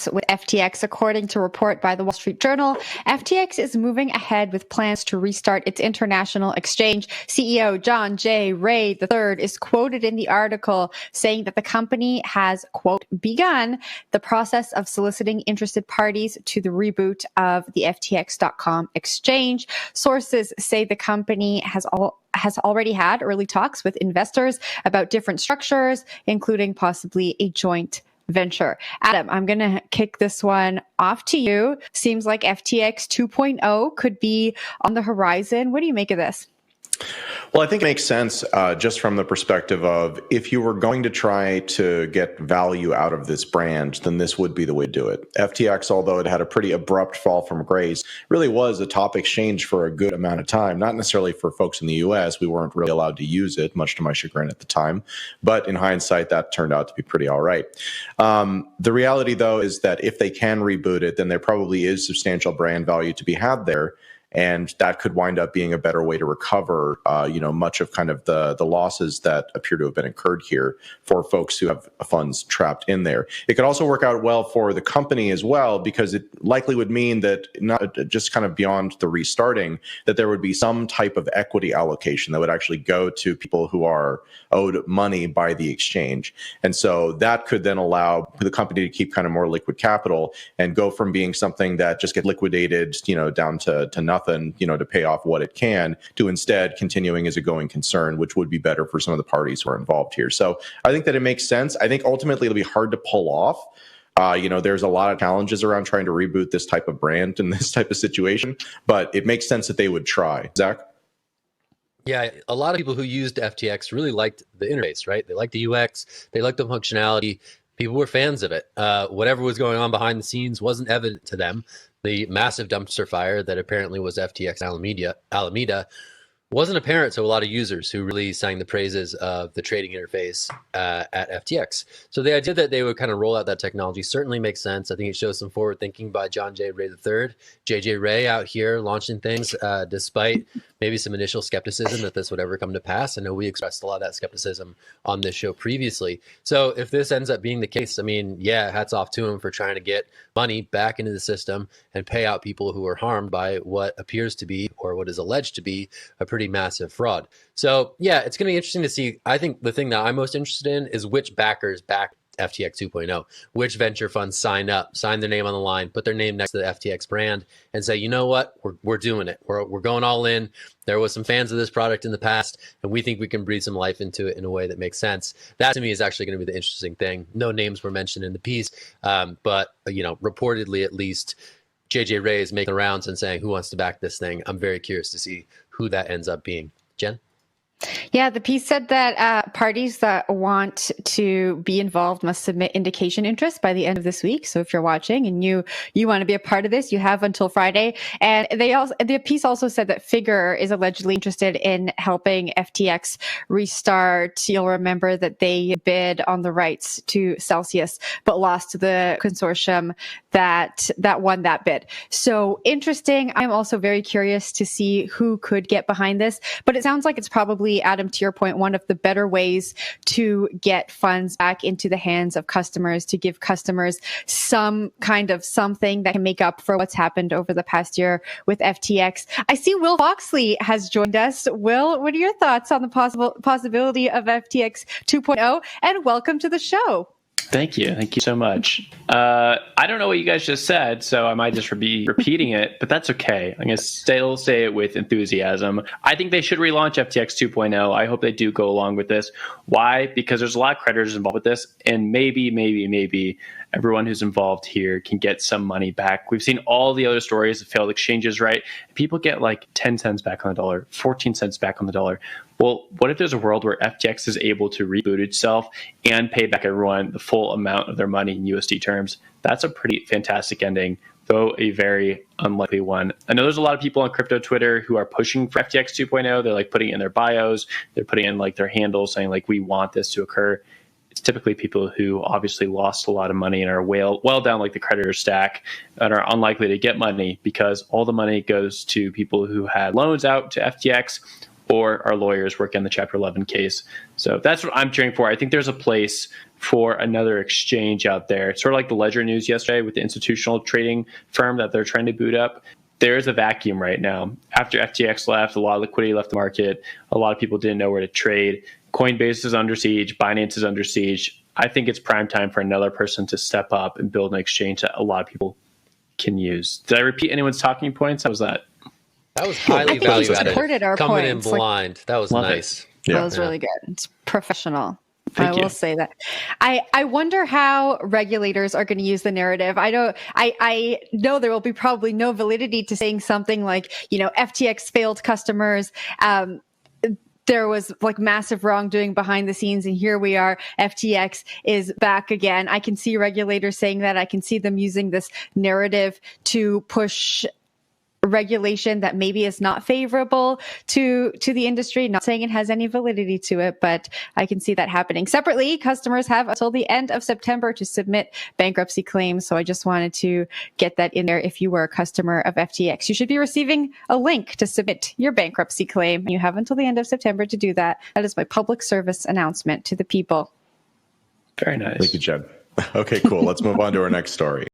talks with FTX. According to a report by the Wall Street Journal, FTX is moving ahead with plans to restart its international exchange. CEO John J. Ray III is quoted in the article saying that the company has, quote, begun the process of soliciting interested parties to the reboot of the FTX.com exchange. Sources say the company has already had early talks with investors about different structures, including possibly a joint venture. Adam, I'm going to kick this one off to you. Seems like FTX 2.0 could be on the horizon. What do you make of this? Well, I think it makes sense just from the perspective of if you were going to try to get value out of this brand, then this would be the way to do it. FTX, although it had a pretty abrupt fall from grace, really was a top exchange for a good amount of time, not necessarily for folks in the US. We weren't really allowed to use it, much to my chagrin at the time. But in hindsight, that turned out to be pretty all right. The reality, though, is that if they can reboot it, then there probably is substantial brand value to be had there. And that could wind up being a better way to recover, much of kind of the losses that appear to have been incurred here for folks who have funds trapped in there. It could also work out well for the company as well, because it likely would mean that not just kind of beyond the restarting, that there would be some type of equity allocation that would actually go to people who are owed money by the exchange. And so that could then allow the company to keep kind of more liquid capital and go from being something that just get liquidated, down to nothing, to pay off what it can, to instead continuing as a going concern, which would be better for some of the parties who are involved here. So I think that it makes sense. I think ultimately it'll be hard to pull off. There's a lot of challenges around trying to reboot this type of brand in this type of situation, but it makes sense that they would try. Zach? Yeah, a lot of people who used FTX really liked the interface, right? They liked the UX, they liked the functionality. People were fans of it. Whatever was going on behind the scenes wasn't evident to them. The massive dumpster fire that apparently was FTX Alameda wasn't apparent to a lot of users who really sang the praises of the trading interface at FTX. So the idea that they would kind of roll out that technology certainly makes sense. I think it shows some forward thinking by John J. Ray III, JJ Ray out here launching things despite maybe some initial skepticism that this would ever come to pass. I know we expressed a lot of that skepticism on this show previously. So if this ends up being the case, I mean, yeah, hats off to him for trying to get money back into the system and pay out people who were harmed by what appears to be, or what is alleged to be, a pretty massive fraud. So yeah, it's going to be interesting to see. I think the thing that I'm most interested in is which backers back FTX 2.0, which venture funds sign up, sign their name on the line, put their name next to the FTX brand and say, you know what, we're doing it. We're going all in. There was some fans of this product in the past, and we think we can breathe some life into it in a way that makes sense. That to me is actually going to be the interesting thing. No names were mentioned in the piece, but reportedly at least, JJ Ray is making the rounds and saying, who wants to back this thing? I'm very curious to see who that ends up being. Jen? Yeah, the piece said that parties that want to be involved must submit indication interest by the end of this week. So if you're watching and you want to be a part of this, you have until Friday. And the piece also said that Figure is allegedly interested in helping FTX restart. You'll remember that they bid on the rights to Celsius, but lost to the consortium that won that bid. So interesting. I'm also very curious to see who could get behind this, but it sounds like it's probably, Adam, to your point, one of the better ways to get funds back into the hands of customers, to give customers some kind of something that can make up for what's happened over the past year with FTX. I see Will Foxley has joined us. Will, what are your thoughts on the possibility of FTX 2.0? And welcome to the show. Thank you. Thank you so much. I don't know what you guys just said, so I might just be repeating it, but that's okay. I'm going to still say it with enthusiasm. I think they should relaunch FTX 2.0. I hope they do go along with this. Why? Because there's a lot of creditors involved with this, and maybe everyone who's involved here can get some money back. We've seen all the other stories of failed exchanges, right? People get like 10 cents back on the dollar, 14 cents back on the dollar. Well, what if there's a world where FTX is able to reboot itself and pay back everyone the full amount of their money in USD terms? That's a pretty fantastic ending, though a very unlikely one. I know there's a lot of people on crypto Twitter who are pushing for FTX 2.0. They're like putting it in their bios. They're putting in like their handles saying like, we want this to occur. It's typically people who obviously lost a lot of money and are well down like the creditor stack and are unlikely to get money because all the money goes to people who had loans out to FTX or our lawyers working on the Chapter 11 case. So that's what I'm cheering for. I think there's a place for another exchange out there. It's sort of like the Ledger news yesterday with the institutional trading firm that they're trying to boot up. There is a vacuum right now. After FTX left, a lot of liquidity left the market. A lot of people didn't know where to trade. Coinbase is under siege. Binance is under siege. I think it's prime time for another person to step up and build an exchange that a lot of people can use. Did I repeat anyone's talking points? How was that? That was highly value added. Supported our Coming points. in blind. That was nice. That was really good. It's professional. Thank you. Will say that. I wonder how regulators are going to use the narrative. I know there will be probably no validity to saying something like, FTX failed customers. There was like massive wrongdoing behind the scenes, and here we are. FTX is back again. I can see regulators saying that. I can see them using this narrative to push regulation that maybe is not favorable to the industry. Not saying it has any validity to it, but I can see that happening. Separately, customers have until the end of September to submit bankruptcy claims. So I just wanted to get that in there. If you were a customer of FTX, you should be receiving a link to submit your bankruptcy claim. You have until the end of September to do that. That is my public service announcement to the people. Very nice. Thank you, Jed. Okay, cool. Let's move on to our next story.